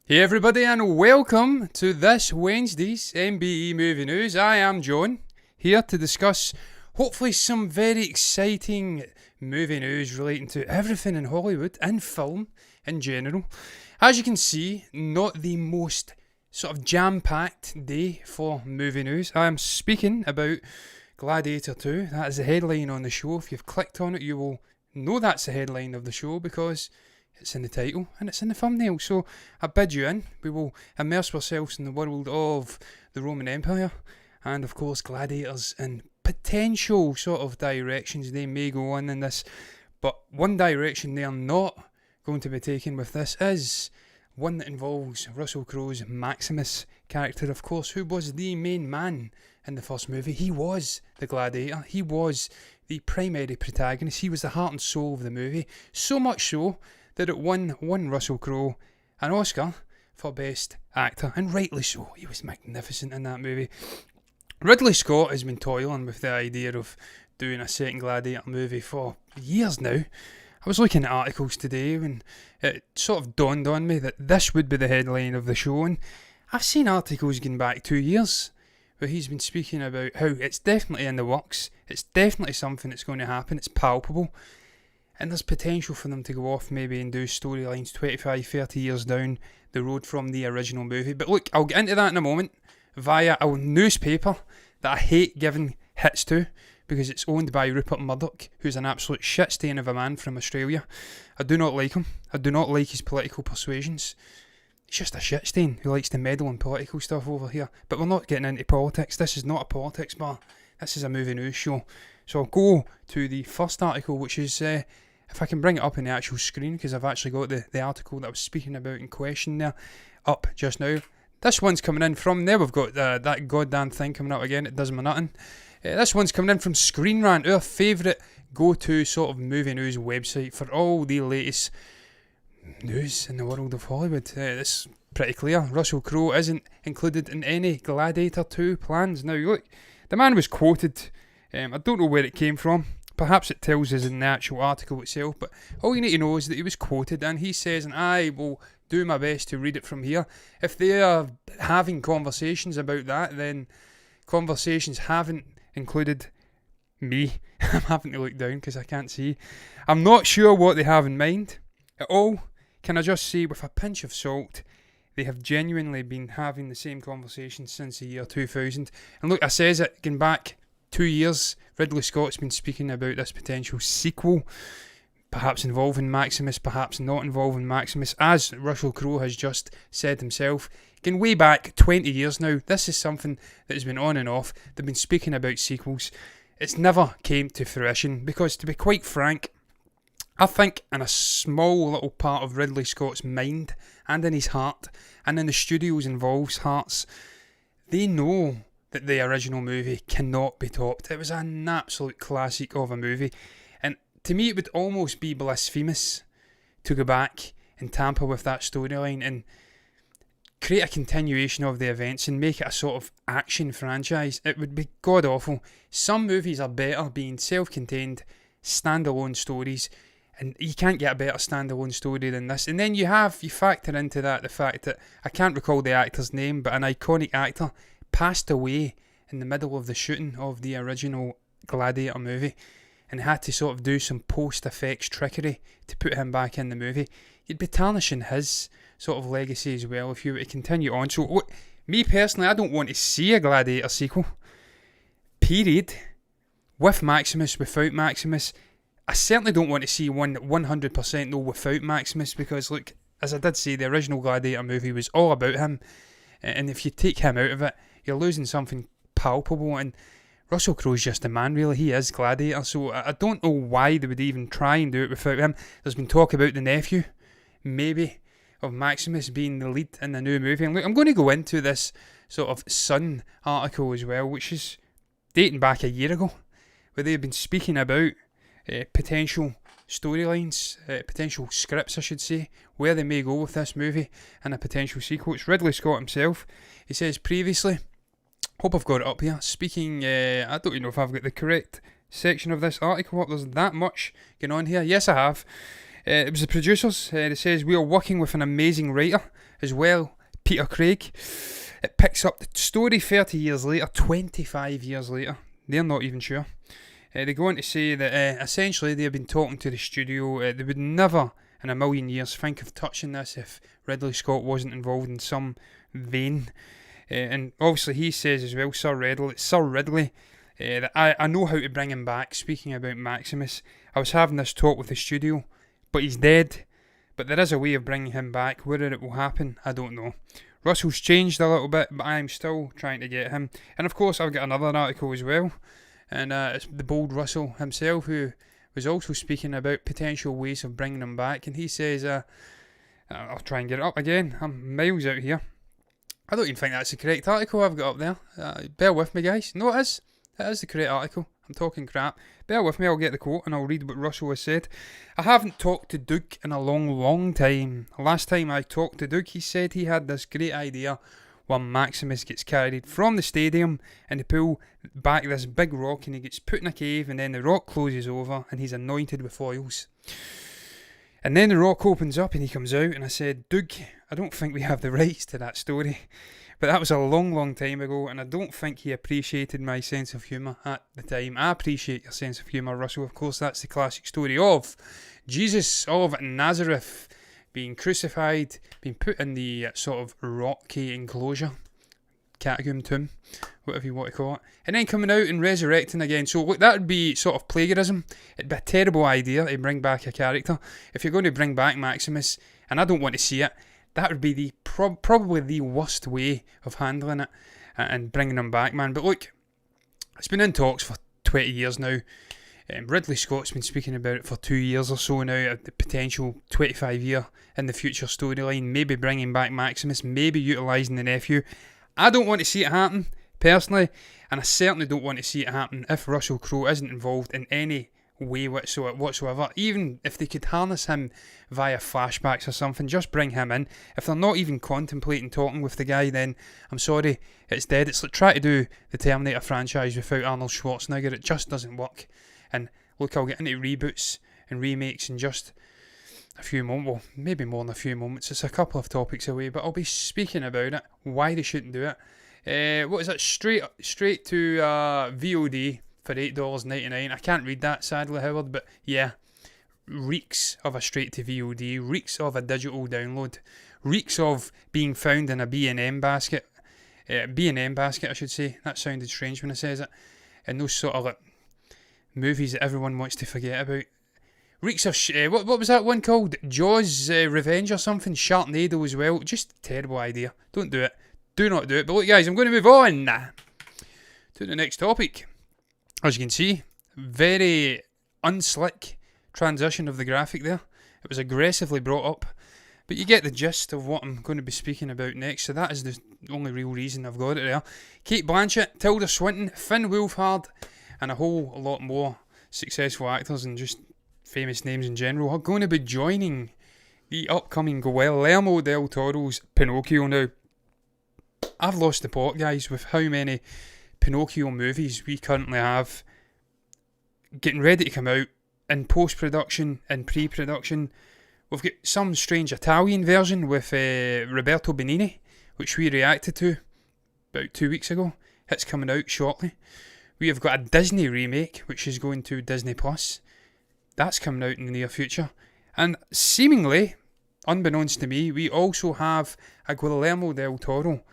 Hey everybody and welcome to this Wednesday's MBE Movie News. I am John, here to discuss hopefully some very exciting movie news relating to everything in Hollywood and film in general. As you can see, not the most sort of jam-packed day for movie news. I am speaking about Gladiator 2. That is the headline on the show. If you've clicked on it, you will know that's the headline of the show because it's in the title and it's in the thumbnail. So I bid you in. We will immerse ourselves in the world of the Roman Empire and of course gladiators and potential sort of directions they may go on in this. But one direction they are not going to be taking with this is one that involves Russell Crowe's Maximus character, of course, who was the main man in the first movie. He was the gladiator. He was the primary protagonist. He was the heart and soul of the movie. So much so that it won Russell Crowe an Oscar for Best Actor, and rightly so. He was magnificent in that movie. Ridley Scott has been toiling with the idea of doing a second Gladiator movie for years now. I was looking at articles today and it sort of dawned on me that this would be the headline of the show, and I've seen articles going back 2 years where he's been speaking about how it's definitely in the works, it's definitely something that's going to happen, it's palpable, and there's potential for them to go off maybe and do storylines 25, 30 years down the road from the original movie. But look, I'll get into that in a moment via a newspaper that I hate giving hits to because it's owned by Rupert Murdoch, who's an absolute shit stain of a man from Australia. I do not like him. I do not like his political persuasions. He's just a shit stain who likes to meddle in political stuff over here. But we're not getting into politics. This is not a politics bar. This is a movie news show. So I'll go to the first article, which is, if I can bring it up on the actual screen, because I've actually got the article that I was speaking about in question there up just now. This one's coming in from there. We've got that goddamn thing coming up again. It does me nothing. This one's coming in from Screen Rant, our favourite go-to sort of movie news website for all the latest news in the world of Hollywood. It's pretty clear. Russell Crowe isn't included in any Gladiator 2 plans. Now, look, the man was quoted. I don't know where it came from. Perhaps it tells us in the actual article itself, but all you need to know is that he was quoted and he says, and I will do my best to read it from here. If they are having conversations about that, then conversations haven't included me. I'm having to look down because I can't see. I'm not sure what they have in mind at all. Can I just say, with a pinch of salt, they have genuinely been having the same conversations since the year 2000. And look, I says it, going back 2 years, Ridley Scott's been speaking about this potential sequel, perhaps involving Maximus, perhaps not involving Maximus, as Russell Crowe has just said himself. Going way back 20 years now, this is something that has been on and off. They've been speaking about sequels. It's never came to fruition because, to be quite frank, I think in a small little part of Ridley Scott's mind and in his heart and in the studios involved hearts, they know that the original movie cannot be topped. It was an absolute classic of a movie, and to me it would almost be blasphemous to go back and tamper with that storyline and create a continuation of the events and make it a sort of action franchise. It would be god awful. Some movies are better being self-contained, standalone stories, and you can't get a better standalone story than this. And then you factor into that the fact that, I can't recall the actor's name, but an iconic actor passed away in the middle of the shooting of the original Gladiator movie and had to sort of do some post-effects trickery to put him back in the movie. You'd be tarnishing his sort of legacy as well if you were to continue on. So, look, me personally, I don't want to see a Gladiator sequel. Period. With Maximus, without Maximus. I certainly don't want to see one 100% though without Maximus because, look, as I did say, the original Gladiator movie was all about him. And if you take him out of it, you're losing something palpable. And Russell Crowe's just a man, really. He is Gladiator. So I don't know why they would even try and do it without him. There's been talk about the nephew, maybe, of Maximus being the lead in the new movie. And look, I'm going to go into this sort of Sun article as well, which is dating back a year ago, where they've been speaking about potential storylines, potential scripts I should say, where they may go with this movie and a potential sequel. It's Ridley Scott himself. He says previously, hope I've got it up here, speaking, I don't even know if I've got the correct section of this article up, there's that much going on here. Yes, I have. It was the producers. It says, we are working with an amazing writer as well, Peter Craig. It picks up the story 30 years later, 25 years later. They're not even sure. They go on to say that essentially they've been talking to the studio. They would never in a million years think of touching this if Ridley Scott wasn't involved in some vein. And obviously he says as well, Sir Ridley, that I know how to bring him back. Speaking about Maximus, I was having this talk with the studio, but he's dead. But there is a way of bringing him back. Whether it will happen, I don't know. Russell's changed a little bit, but I'm still trying to get him. And of course, I've got another article as well. And it's the bold Russell himself, who was also speaking about potential ways of bringing him back. And he says, I'll try and get it up again. I'm miles out here. I don't even think that's the correct article I've got up there. Bear with me, guys. No, it is. It is the correct article. I'm talking crap. Bear with me, I'll get the quote and I'll read what Russell has said. I haven't talked to Duke in a long time. Last time I talked to Duke, he said he had this great idea where Maximus gets carried from the stadium and they pull back this big rock and he gets put in a cave and then the rock closes over and he's anointed with oils. And then the rock opens up and he comes out, and I said, Duke, I don't think we have the rights to that story. But that was a long time ago, and I don't think he appreciated my sense of humour at the time. I appreciate your sense of humour, Russell. Of course, that's the classic story of Jesus of Nazareth being crucified, being put in the sort of rocky enclosure, catacomb tomb, whatever you want to call it, and then coming out and resurrecting again. So look, that would be sort of plagiarism. It'd be a terrible idea to bring back a character. If you're going to bring back Maximus, and I don't want to see it, that would be the probably the worst way of handling it and bringing him back, man. But look, it's been in talks for 20 years now. Ridley Scott's been speaking about it for 2 years or so now, the potential 25-year in the future storyline, maybe bringing back Maximus, maybe utilising the nephew. I don't want to see it happen, personally, and I certainly don't want to see it happen if Russell Crowe isn't involved in any way whatsoever. Even if they could harness him via flashbacks or something, just bring him in. If they're not even contemplating talking with the guy, then I'm sorry, it's dead. It's like trying to do the Terminator franchise without Arnold Schwarzenegger. It just doesn't work. And look, I'll get into reboots and remakes in just a few moments, well, maybe more than a few moments. It's a couple of topics away, but I'll be speaking about it, why they shouldn't do it. What is it? Straight to VOD for $8.99. I can't read that, sadly, Howard, but yeah, reeks of a straight to VOD, reeks of a digital download, reeks of being found in a B&M basket. B&M basket, I should say. That sounded strange when I says it. And those sort of like movies that everyone wants to forget about. Reeks of what was that one called? Jaws Revenge or something? Sharknado as well. Just a terrible idea. Don't do it. Do not do it. But look, guys, I'm going to move on to the next topic. As you can see, very unslick transition of the graphic there. It was aggressively brought up. But you get the gist of what I'm going to be speaking about next. So that is the only real reason I've got it there. Cate Blanchett, Tilda Swinton, Finn Wolfhard, and a whole lot more successful actors and just famous names in general are going to be joining the upcoming Guillermo del Toro's Pinocchio. Now, I've lost the plot, guys, with how many Pinocchio movies we currently have getting ready to come out in post-production and pre-production. We've got some strange Italian version with Roberto Benigni, which we reacted to about 2 weeks ago. It's coming out shortly. We have got a Disney remake, which is going to Disney Plus. That's coming out in the near future. And seemingly, unbeknownst to me, we also have a Guillermo del Toro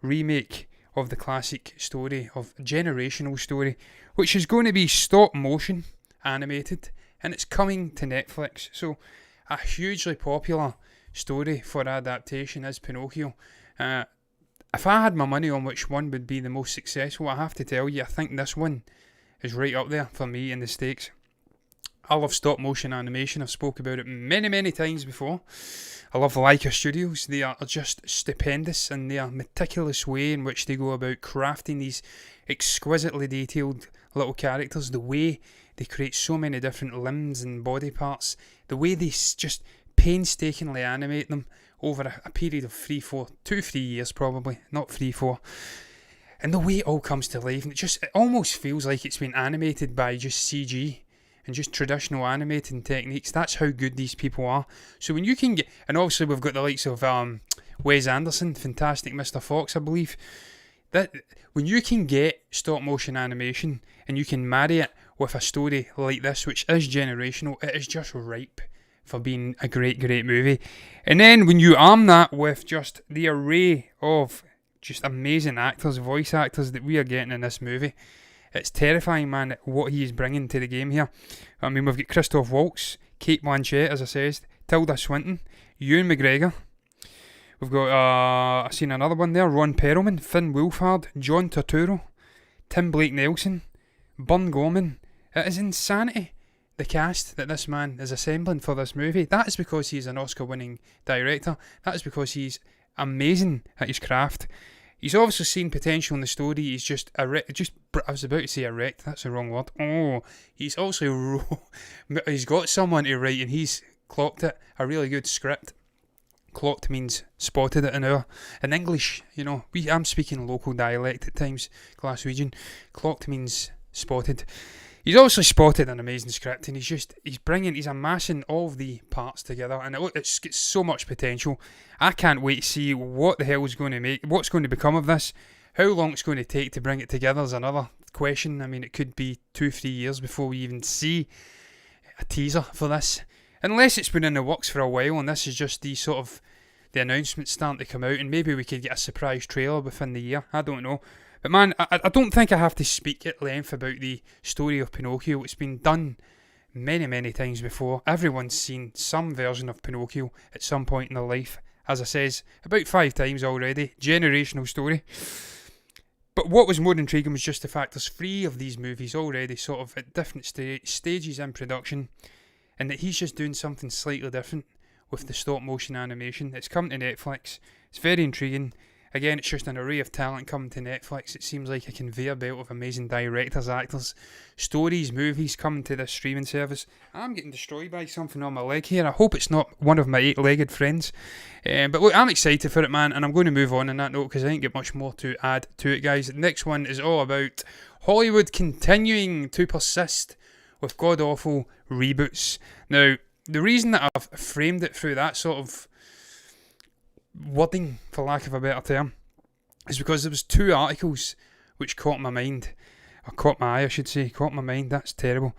remake of the classic story, of a generational story, which is going to be stop motion animated, and it's coming to Netflix. So a hugely popular story for adaptation is Pinocchio. If I had my money on which one would be the most successful, I have to tell you, I think this one is right up there for me in the stakes. I love stop motion animation. I've spoke about it many times before. I love Leica Studios. They are just stupendous in their meticulous way in which they go about crafting these exquisitely detailed little characters. The way they create so many different limbs and body parts. The way they just painstakingly animate them over a period of 2-3 years probably, not 3-4. And the way it all comes to life, it almost feels like it's been animated by just CG. and just traditional animating techniques. That's how good these people are. So when you can get, and obviously we've got the likes of Wes Anderson, Fantastic Mr. Fox, I believe. That when you can get stop motion animation and you can marry it with a story like this, which is generational, it is just ripe for being a great, great movie. And then when you arm that with just the array of just amazing actors, voice actors that we are getting in this movie, it's terrifying, man, what he is bringing to the game here. I mean, we've got Christoph Waltz, Cate Blanchett, as I said, Tilda Swinton, Ewan McGregor. We've got, I've seen another one there, Ron Perlman, Finn Wolfhard, John Turturro, Tim Blake Nelson, Bun Gorman. It is insanity, the cast that this man is assembling for this movie. That is because he's an Oscar-winning director. That is because he's amazing at his craft. He's obviously seen potential in the story. He's I was about to say erect, that's the wrong word. Oh, he's also, he's got someone to write and he's clocked it. A really good script. Clocked means spotted it in English, you know. I'm speaking local dialect at times, Glaswegian. Clocked means spotted. He's also spotted an amazing script, and he's amassing all of the parts together, and it's got so much potential. I can't wait to see what the hell is going to what's going to become of this. How long it's going to take to bring it together is another question. I mean, it could be 2-3 years before we even see a teaser for this, unless it's been in the works for a while, and this is just the announcements starting to come out, and maybe we could get a surprise trailer within the year. I don't know. But man, I don't think I have to speak at length about the story of Pinocchio. It's been done many, many times before. Everyone's seen some version of Pinocchio at some point in their life. As I says, about 5 times already. Generational story. But what was more intriguing was just the fact there's 3 of these movies already sort of at different stages in production, and that he's just doing something slightly different with the stop motion animation. It's come to Netflix. It's very intriguing. Again, it's just an array of talent coming to Netflix. It seems like a conveyor belt of amazing directors, actors, stories, movies coming to this streaming service. I'm getting destroyed by something on my leg here. I hope it's not one of my 8-legged friends. But look, I'm excited for it, man, and I'm going to move on that note because I ain't got much more to add to it, guys. The next one is all about Hollywood continuing to persist with god-awful reboots. Now, the reason that I've framed it through that sort of wording, for lack of a better term, is because there was 2 articles which caught my mind, or caught my eye I should say, caught my mind, that's terrible,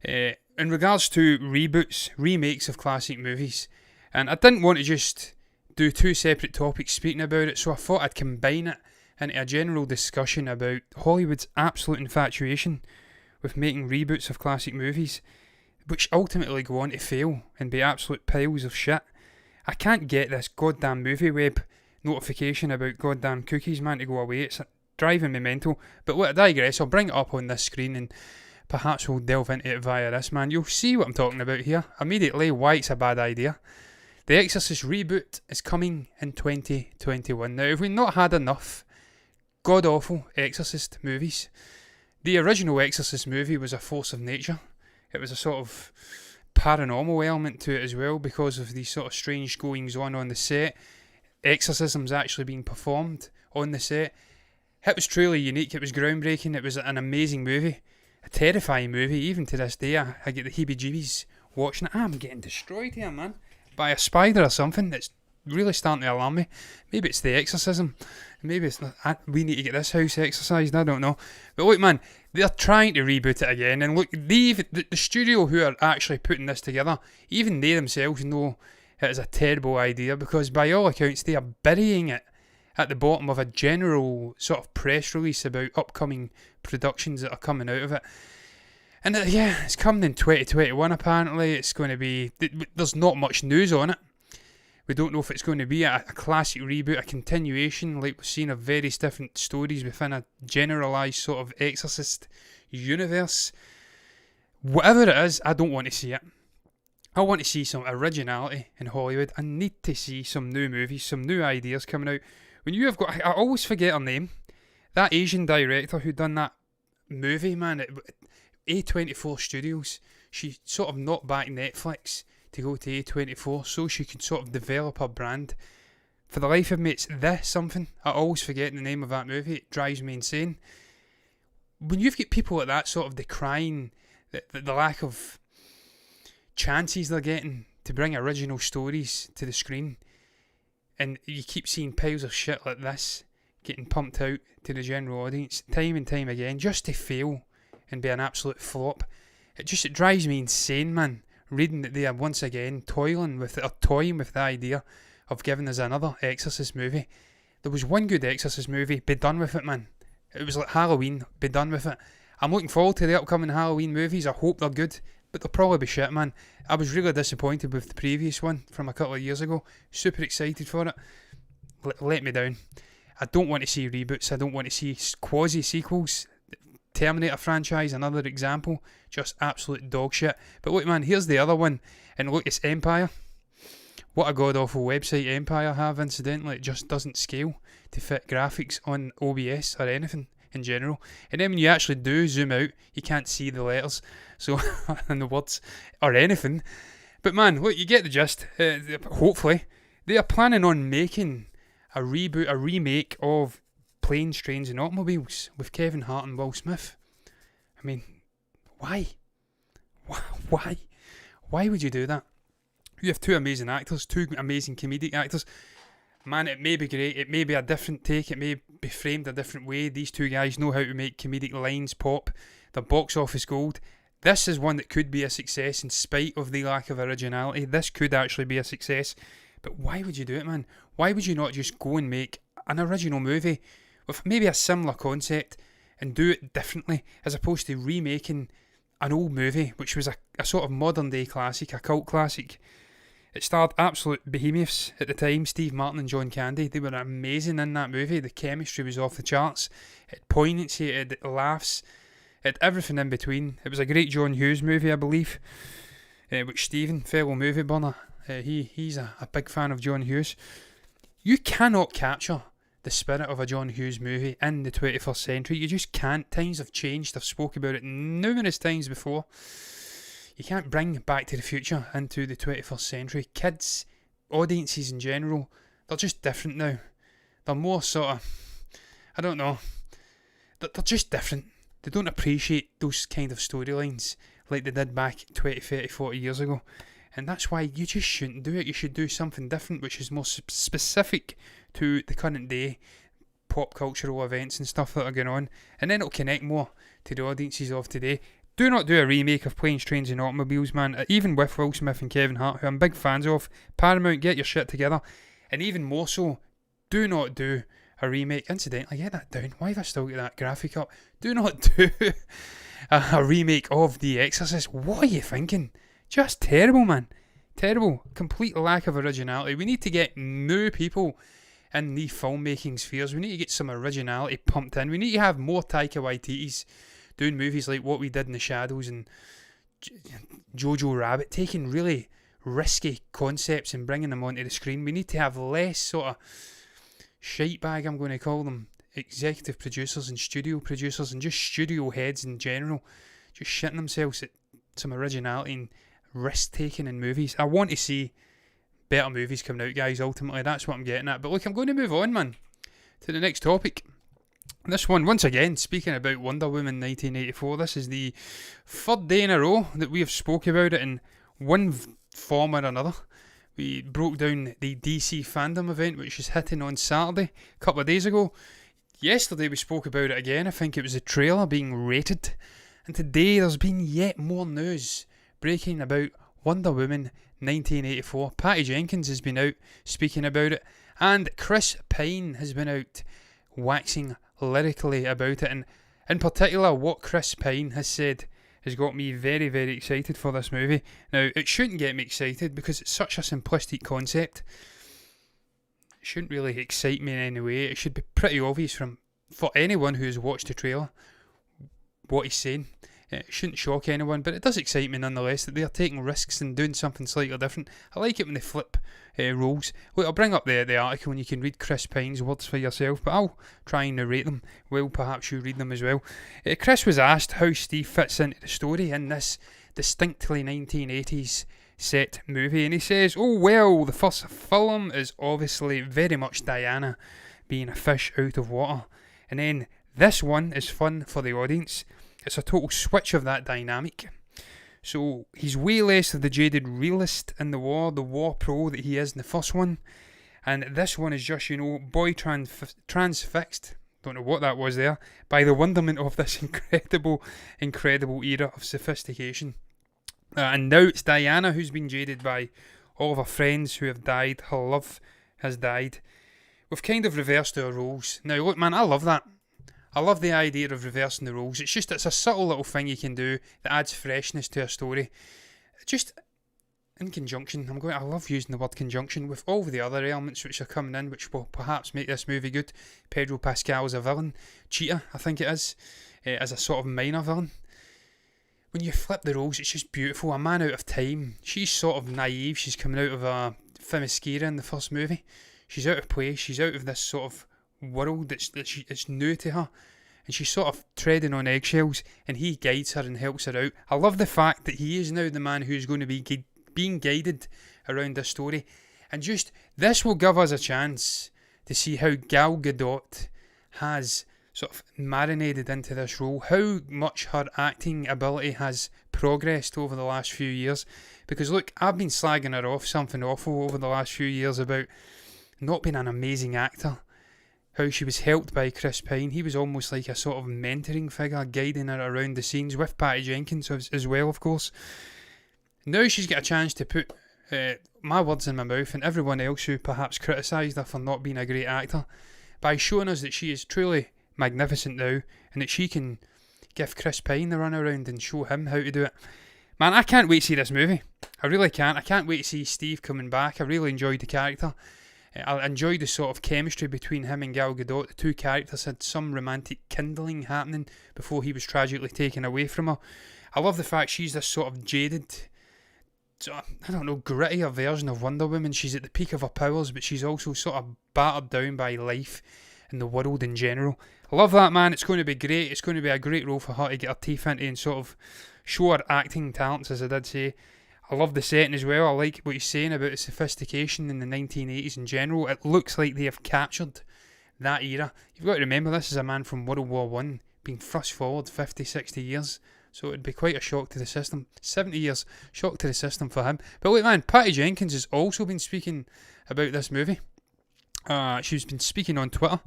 in regards to reboots, remakes of classic movies, and I didn't want to just do 2 separate topics speaking about it, so I thought I'd combine it into a general discussion about Hollywood's absolute infatuation with making reboots of classic movies, which ultimately go on to fail and be absolute piles of shit. I can't get this goddamn movie web notification about goddamn cookies, man, to go away. It's driving me mental. But look, I digress. I'll bring it up on this screen and perhaps we'll delve into it via this, man. You'll see what I'm talking about here immediately, why it's a bad idea. The Exorcist reboot is coming in 2021. Now, if we've not had enough god-awful Exorcist movies, the original Exorcist movie was a force of nature. It was a sort of paranormal element to it as well because of these sort of strange goings on the set. Exorcisms actually being performed on the set. It was truly unique. It was groundbreaking. It was an amazing movie, a terrifying movie. Even to this day, I get the heebie-jeebies watching it. I'm getting destroyed here, man, by a spider or something. That's really starting to alarm me. Maybe it's the exorcism. Maybe it's not. We need to get this house exorcised. I don't know. But look, man, they're trying to reboot it again. And look, the studio who are actually putting this together, even they themselves know it is a terrible idea because by all accounts they are burying it at the bottom of a general sort of press release about upcoming productions that are coming out of it. And yeah, it's coming in 2021 apparently. It's going to be... There's not much news on it. We don't know if it's going to be a classic reboot, a continuation, like we've seen of various different stories within a generalised sort of Exorcist universe. Whatever it is, I don't want to see it. I want to see some originality in Hollywood. I need to see some new movies, some new ideas coming out. When you have got... I always forget her name. That Asian director who done that movie, man, A24 Studios, she sort of knocked back Netflix to go to A24 so she could sort of develop her brand. For the life of me, it's this something. I always forget the name of that movie. It drives me insane. When you've got people like that sort of decrying the lack of chances they're getting to bring original stories to the screen. And you keep seeing piles of shit like this getting pumped out to the general audience time and time again just to fail and be an absolute flop. It drives me insane, man, reading that they are once again toying with the idea of giving us another Exorcist movie. There was one good Exorcist movie, be done with it, man. It was like Halloween, be done with it. I'm looking forward to the upcoming Halloween movies. I hope they're good, but they'll probably be shit, man. I was really disappointed with the previous one from a couple of years ago. Super excited for it. Let me down. I don't want to see reboots. I don't want to see quasi-sequels. Terminator franchise, another example. Just absolute dog shit. But look, man, here's the other one. And look, it's Empire. What a god-awful website Empire have, incidentally. It just doesn't scale to fit graphics on OBS or anything in general. And then when you actually do zoom out, you can't see the letters, so and the words or anything. But man, look, you get the gist. Hopefully, they are planning on making a remake of Planes, Trains and Automobiles with Kevin Hart and Will Smith. I mean, why? Why would you do that? You have two amazing actors, two amazing comedic actors. Man, it may be great, it may be a different take, it may be framed a different way. These two guys know how to make comedic lines pop. They're box office gold. This is one that could be a success in spite of the lack of originality. This could actually be a success. But why would you do it, man? Why would you not just go and make an original movie with maybe a similar concept and do it differently, as opposed to remaking an old movie which was a sort of modern day classic, a cult classic? It starred absolute behemoths at the time, Steve Martin and John Candy. They were amazing in that movie. The chemistry was off the charts. It had poignancy, it had laughs, it had everything in between. It was a great John Hughes movie, I believe, which Stephen, fellow movie burner, he's a big fan of John Hughes. You cannot capture the spirit of a John Hughes movie in the 21st century. You just can't. Times have changed. I've spoken about it numerous times before. You can't bring Back to the Future into the 21st century. Kids, audiences in general, they're just different now. They're more sort of, I don't know, they're just different. They don't appreciate those kind of storylines like they did back 20, 30, 40 years ago. And that's why you just shouldn't do it. You should do something different which is more specific to the current day pop cultural events and stuff that are going on. And then it'll connect more to the audiences of today. Do not do a remake of Planes, Trains and Automobiles, man. Even with Will Smith and Kevin Hart, who I'm big fans of. Paramount, get your shit together. And even more so, do not do a remake. Incidentally, get that down. Why have I still got that graphic up? Do not do a remake of The Exorcist. What are you thinking? Just terrible, man. Terrible. Complete lack of originality. We need to get new people in the filmmaking spheres. We need to get some originality pumped in. We need to have more Taika Waititi's doing movies like What We Did in the Shadows and Jojo Rabbit, taking really risky concepts and bringing them onto the screen. We need to have less sort of shite bag, I'm going to call them, executive producers and studio producers and just studio heads in general, just shitting themselves at some originality and risk taking in movies. I want to see better movies coming out, guys. Ultimately, that's what I'm getting at. But look, I'm going to move on, man, to the next topic. This one, once again, speaking about Wonder Woman 1984, this is the third day in a row that we have spoke about it in one form or another. We broke down the DC fandom event, which is hitting on Saturday, a couple of days ago. Yesterday we spoke about it again. I think it was the trailer being rated. And today there's been yet more news breaking about Wonder Woman 1984. Patty Jenkins has been out speaking about it, and Chris Pine has been out waxing lyrically about it. And in particular, what Chris Pine has said has got me very, very excited for this movie. Now, it shouldn't get me excited because it's such a simplistic concept. It shouldn't really excite me in any way. It should be pretty obvious for anyone who has watched the trailer what he's saying. It shouldn't shock anyone, but it does excite me nonetheless that they are taking risks and doing something slightly different. I like it when they flip roles. Look, I'll bring up the article and you can read Chris Pine's words for yourself, but I'll try and narrate them. Well, perhaps you read them as well. Chris was asked how Steve fits into the story in this distinctly 1980s set movie, and he says, oh well, the first film is obviously very much Diana being a fish out of water, and then this one is fun for the audience. It's a total switch of that dynamic. So he's way less of the jaded realist in the war pro that he is in the first one. And this one is just, boy transfixed, don't know what that was there, by the wonderment of this incredible era of sophistication. And now it's Diana who's been jaded by all of her friends who have died. Her love has died. We've kind of reversed our roles. Now look, man, I love that. I love the idea of reversing the roles. It's a subtle little thing you can do that adds freshness to a story. Just in conjunction, I love using the word conjunction with all the other elements which are coming in, which will perhaps make this movie good. Pedro Pascal's a villain. Cheetah, I think it is, as a sort of minor villain. When you flip the roles, it's just beautiful. A man out of time. She's sort of naive. She's coming out of a Themyscira in the first movie. She's out of place. She's out of this sort of world it's new to her. And she's sort of treading on eggshells, and he guides her and helps her out. I love the fact that he is now the man who's going to be being guided around this story. And just, this will give us a chance to see how Gal Gadot has sort of marinated into this role, how much her acting ability has progressed over the last few years. Because look, I've been slagging her off something awful over the last few years about not being an amazing actor, how she was helped by Chris Pine. He was almost like a sort of mentoring figure, guiding her around the scenes, with Patty Jenkins as well, of course. Now she's got a chance to put my words in my mouth, and everyone else who perhaps criticised her for not being a great actor, by showing us that she is truly magnificent now, and that she can give Chris Pine the run around and show him how to do it. Man, I can't wait to see this movie. I really can't. I can't wait to see Steve coming back. I really enjoyed the character. I enjoyed the sort of chemistry between him and Gal Gadot. The two characters had some romantic kindling happening before he was tragically taken away from her. I love the fact she's this sort of jaded, I don't know, grittier version of Wonder Woman. She's at the peak of her powers, but she's also sort of battered down by life and the world in general. I love that, man. It's going to be great. It's going to be a great role for her to get her teeth into and sort of show her acting talents, as I did say. I love the setting as well. I like what he's saying about the sophistication in the 1980s in general. It looks like they have captured that era. You've got to remember, this is a man from World War One being thrust forward 50, 60 years. So it'd be quite a shock to the system. 70 years, shock to the system for him. But wait, man, Patty Jenkins has also been speaking about this movie. She's been speaking on Twitter,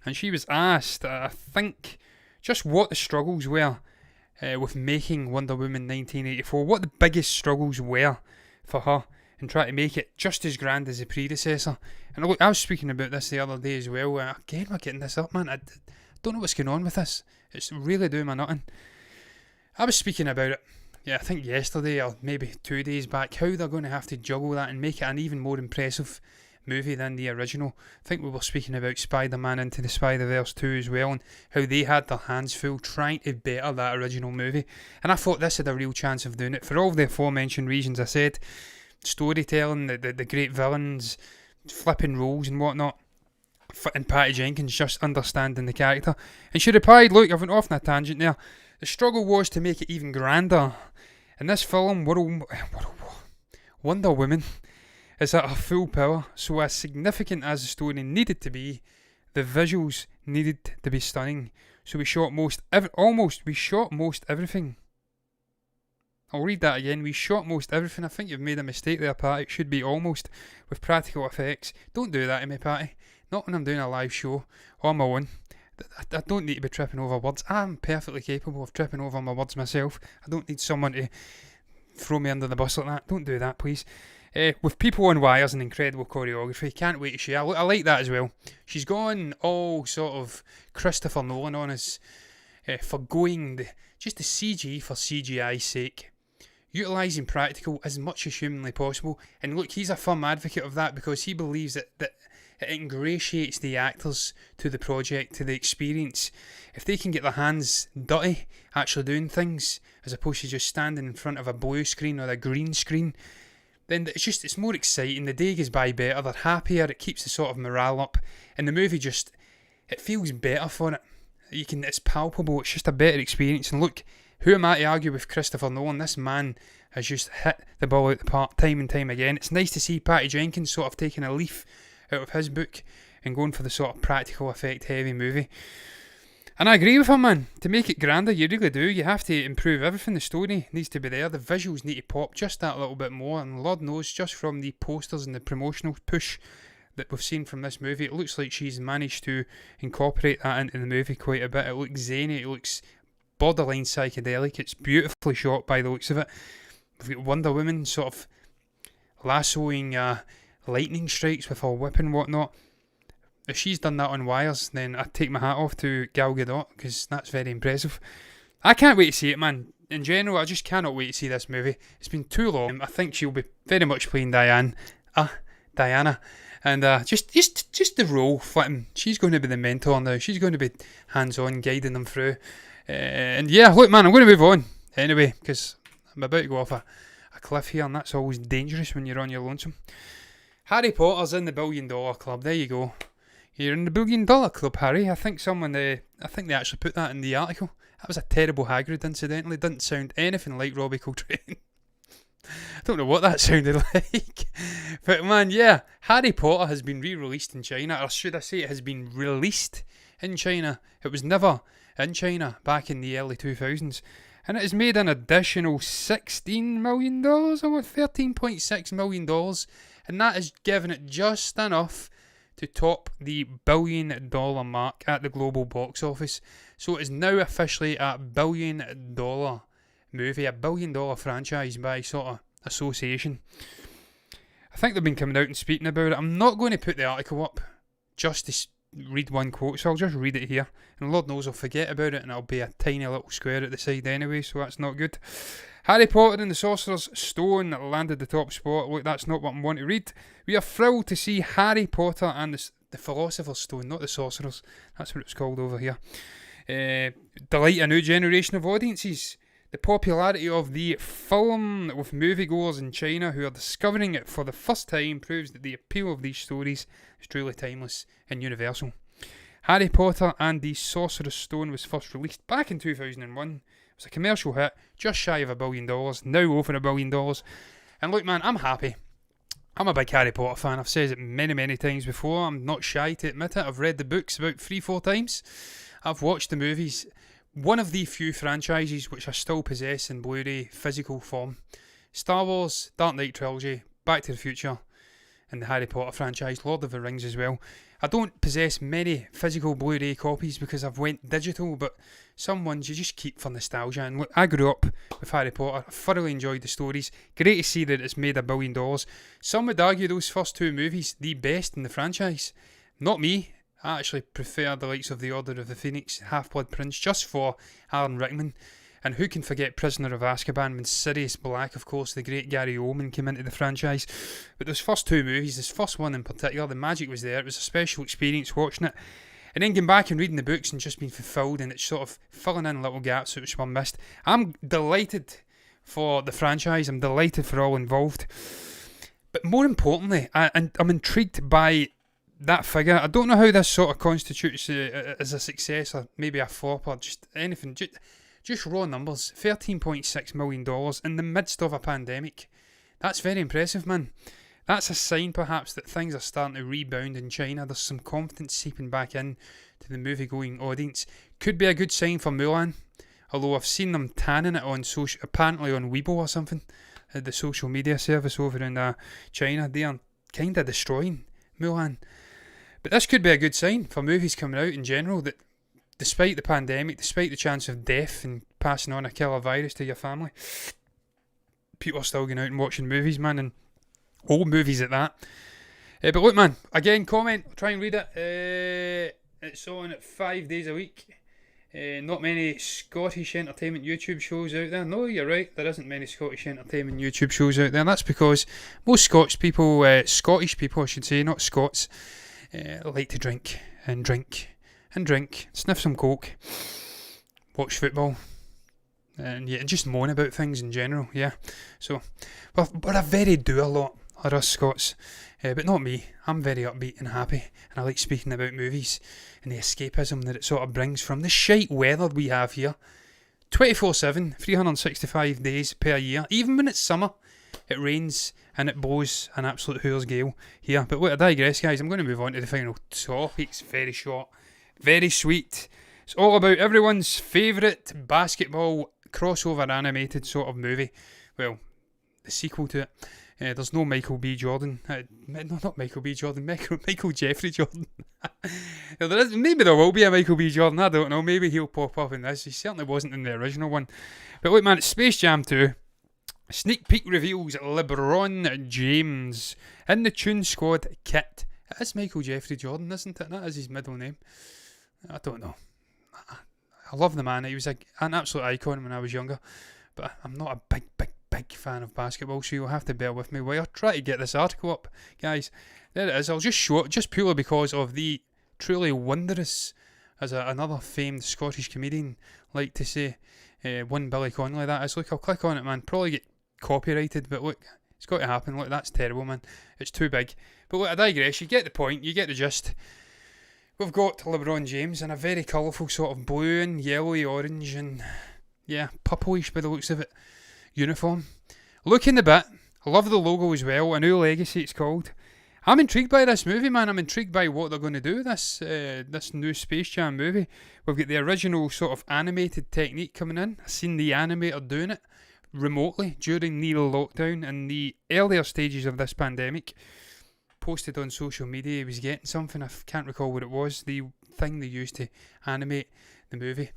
and she was asked, I think, just what the struggles were with making Wonder Woman 1984. What the biggest struggles were for her in trying to make it just as grand as the predecessor. And look, I was speaking about this the other day as well. Again, we're getting this up, man. I don't know what's going on with this. It's really doing my nothing. I was speaking about it, I think yesterday or maybe 2 days back, how they're going to have to juggle that and make it an even more impressive movie than the original. I think we were speaking about Spider-Man Into the Spider-Verse 2 as well, and how they had their hands full trying to better that original movie. And I thought this had a real chance of doing it for all the aforementioned reasons I said. Storytelling, the great villains, flipping roles and whatnot, and Patty Jenkins just understanding the character. And she replied, look, I went off on a tangent there. The struggle was to make it even grander. In this film, Wonder Woman is at her full power, so as significant as the story needed to be, the visuals needed to be stunning. So we shot most everything. I'll read that again. We shot most everything. I think you've made a mistake there, Patty. It should be almost, with practical effects. Don't do that to me, Patty. Not when I'm doing a live show on my own. I don't need to be tripping over words. I'm perfectly capable of tripping over my words myself. I don't need someone to throw me under the bus like that. Don't do that, please. With people on wires and incredible choreography, can't wait to share. I like that as well. She's gone all sort of Christopher Nolan on us, forgoing the CG for CGI's sake, utilising practical as much as humanly possible. And look, he's a firm advocate of that because he believes that it ingratiates the actors to the project, to the experience. If they can get their hands dirty actually doing things, as opposed to just standing in front of a blue screen or a green screen, then it's more exciting. The day goes by better, they're happier, it keeps the sort of morale up, and the movie it feels better for it. It's palpable, it's just a better experience. And look, who am I to argue with Christopher Nolan? This man has just hit the ball out the park time and time again. It's nice to see Patty Jenkins sort of taking a leaf out of his book and going for the sort of practical effect heavy movie. And I agree with him, man. To make it grander, you really do. You have to improve everything. The story needs to be there. The visuals need to pop just that little bit more. And Lord knows, just from the posters and the promotional push that we've seen from this movie, it looks like she's managed to incorporate that into the movie quite a bit. It looks zany. It looks borderline psychedelic. It's beautifully shot by the looks of it. We've got Wonder Woman sort of lassoing lightning strikes with her whip and whatnot. If she's done that on wires, then I take my hat off to Gal Gadot, because that's very impressive. I can't wait to see it, man. In general, I just cannot wait to see this movie. It's been too long. I think she'll be very much playing Diana, and just the role fitting. She's going to be the mentor now. She's going to be hands-on, guiding them through. And yeah, look, man, I'm going to move on anyway, because I'm about to go off a cliff here, and that's always dangerous when you're on your lonesome. Harry Potter's in the $1 billion club. There you go. You're in the $1 billion club, Harry. I think they actually put that in the article. That was a terrible Hagrid, incidentally. Didn't sound anything like Robbie Coltrane. I don't know what that sounded like. But man, yeah, Harry Potter has been re-released in China. Or should I say it has been released in China. It was never in China back in the early 2000s. And it has made an additional $16 million, or what, $13.6 million. And that has given it just enough to top the $1 billion mark at the global box office. So it is now officially a $1 billion movie, a $1 billion franchise by sort of association. I think they've been coming out and speaking about it. I'm not going to put the article up just to read one quote, so I'll just read it here. And Lord knows I'll forget about it, and it'll be a tiny little square at the side anyway, so that's not good. Harry Potter and the Sorcerer's Stone landed the top spot. Look, that's not what I want to read. We are thrilled to see Harry Potter and the Philosopher's Stone, not the Sorcerer's. That's what it's called over here. Delight a new generation of audiences. The popularity of the film with moviegoers in China who are discovering it for the first time proves that the appeal of these stories is truly timeless and universal. Harry Potter and the Sorcerer's Stone was first released back in 2001. It's a commercial hit, just shy of $1 billion, now over $1 billion. And look, man, I'm happy. I'm a big Harry Potter fan. I've said it many, many times before. I'm not shy to admit it. I've read the books about 3-4 times. I've watched the movies. One of the few franchises which I still possess in Blu-ray physical form. Star Wars, Dark Knight Trilogy, Back to the Future, and the Harry Potter franchise, Lord of the Rings as well. I don't possess many physical Blu-ray copies because I've went digital, but some ones you just keep for nostalgia. And look, I grew up with Harry Potter. I thoroughly enjoyed the stories. Great to see that it's made $1 billion. Some would argue those first two movies the best in the franchise. Not me. I actually prefer the likes of The Order of the Phoenix, Half-Blood Prince, just for Alan Rickman. And who can forget Prisoner of Azkaban when Sirius Black, of course, the great Gary Oldman, came into the franchise. But those first two movies, this first one in particular, the magic was there. It was a special experience watching it. And then going back and reading the books and just being fulfilled, and it's sort of filling in little gaps which were missed. I'm delighted for the franchise. I'm delighted for all involved. But more importantly, I'm intrigued by that figure. I don't know how this sort of constitutes as a success or maybe a flop or just anything. Just raw numbers, $13.6 million in the midst of a pandemic. That's very impressive, man. That's a sign, perhaps, that things are starting to rebound in China. There's some confidence seeping back in to the movie-going audience. Could be a good sign for Mulan, although I've seen them tanning it on apparently on Weibo or something, the social media service over in China. They are kind of destroying Mulan. But this could be a good sign for movies coming out in general, that despite the pandemic, despite the chance of death and passing on a killer virus to your family, people are still going out and watching movies, man, and old movies at that. But look, man, again, comment, I'll try and read it. It's on 5 days a week. Not many Scottish entertainment YouTube shows out there. No, you're right, there isn't many Scottish entertainment YouTube shows out there. That's because most Scottish people, I should say, not Scots, like to drink and drink and drink, sniff some coke, watch football, and yeah, just moan about things in general, yeah. So, we're a very do a lot, are us Scots, but not me. I'm very upbeat and happy, and I like speaking about movies and the escapism that it sort of brings from the shite weather we have here. 24/7, 365 days per year, even when it's summer, it rains and it blows an absolute hooer's gale here. But look, I digress, guys. I'm going to move on to the final topics. Very short, very sweet. It's all about everyone's favourite basketball crossover animated sort of movie. Well, the sequel to it. There's no Michael B. Jordan. No, not Michael B. Jordan. Michael Jeffrey Jordan. Maybe there will be a Michael B. Jordan. I don't know. Maybe he'll pop up in this. He certainly wasn't in the original one. But look, man, it's Space Jam 2. Sneak peek reveals LeBron James in the Tune Squad kit. It is Michael Jeffrey Jordan, isn't it? That is his middle name. I don't know. I love the man. He was an absolute icon when I was younger. But I'm not a big fan of basketball, so you'll have to bear with me while I try to get this article up, guys. There it is. I'll just show it just purely because of the truly wondrous, as another famed Scottish comedian like to say, one Billy Connolly that is. Look, I'll click on it, man. Probably get copyrighted, but look, it's got to happen. Look, that's terrible, man. It's too big. But look, I digress. You get the point. You get the gist. We've got LeBron James in a very colourful sort of blue and yellowy orange and, yeah, purplish by the looks of it, uniform. Looking a bit. I love the logo as well. A New Legacy it's called. I'm intrigued by this movie, man. I'm intrigued by what they're going to do with this new Space Jam movie. We've got the original sort of animated technique coming in. I've seen the animator doing it remotely during the lockdown and the earlier stages of this pandemic. Posted on social media he was getting something. I can't recall what it was. The thing they used to animate the movie.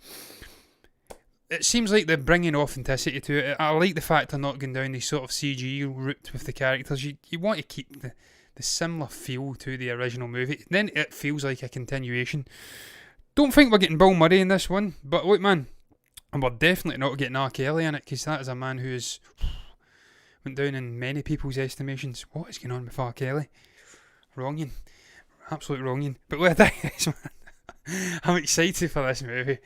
It seems like they're bringing authenticity to it. I like the fact they're not going down the sort of CG route with the characters. You want to keep the similar feel to the original movie. Then it feels like a continuation. Don't think we're getting Bill Murray in this one, but look, man, and we're definitely not getting R. Kelly in it, because that is a man who has went down in many people's estimations. What is going on with R. Kelly? Wronging. Absolute wronging. But look, man, I'm excited for this movie.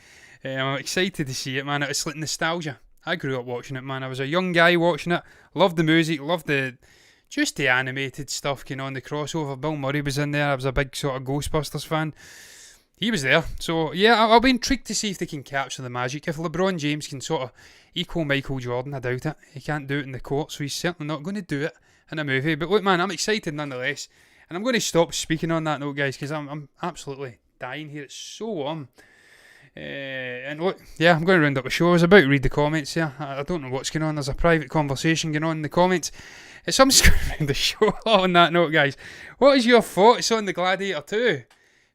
I'm excited to see it, man. It's like nostalgia. I grew up watching it, man. I was a young guy watching it. Loved the music, loved the animated stuff going on, the crossover. Bill Murray was in there. I was a big sort of Ghostbusters fan. He was there. So, yeah, I'll be intrigued to see if they can capture the magic. If LeBron James can sort of equal Michael Jordan, I doubt it. He can't do it in the court, so he's certainly not going to do it in a movie. But look, man, I'm excited nonetheless. And I'm going to stop speaking on that note, guys, because I'm absolutely dying here. It's so warm. And look, yeah, I'm going to round up the show. I was about to read the comments here. I don't know what's going on. There's a private conversation going on in the comments. So I'm just going to round the show on that note, guys. What is your thoughts on the Gladiator 2?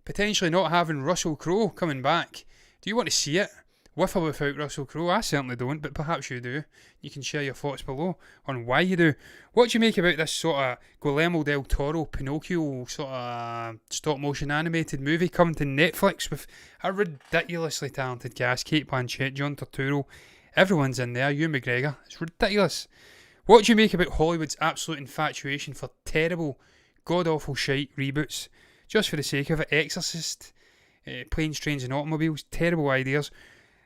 Potentially not having Russell Crowe coming back. Do you want to see it with or without Russell Crowe? I certainly don't, but perhaps you do. You can share your thoughts below on why you do. What do you make about this sort of Guillermo del Toro, Pinocchio sort of stop-motion animated movie coming to Netflix with a ridiculously talented cast? Cate, Blanchett, John Turturro, everyone's in there, Ewan McGregor. It's ridiculous. What do you make about Hollywood's absolute infatuation for terrible, god-awful shite reboots? Just for the sake of it. Exorcist, Planes, Trains and Automobiles, terrible ideas.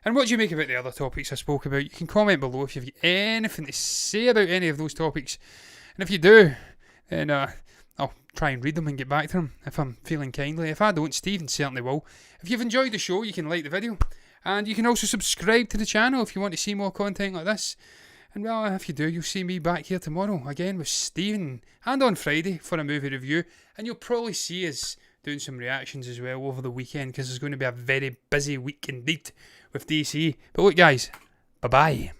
And what do you make about the other topics I spoke about? You can comment below if you've got anything to say about any of those topics. And if you do, then I'll try and read them and get back to them if I'm feeling kindly. If I don't, Stephen certainly will. If you've enjoyed the show, you can like the video. And you can also subscribe to the channel if you want to see more content like this. And well, if you do, you'll see me back here tomorrow again with Stephen, and on Friday for a movie review. And you'll probably see us doing some reactions as well over the weekend, because there's going to be a very busy week indeed with DC. But look, guys, bye-bye.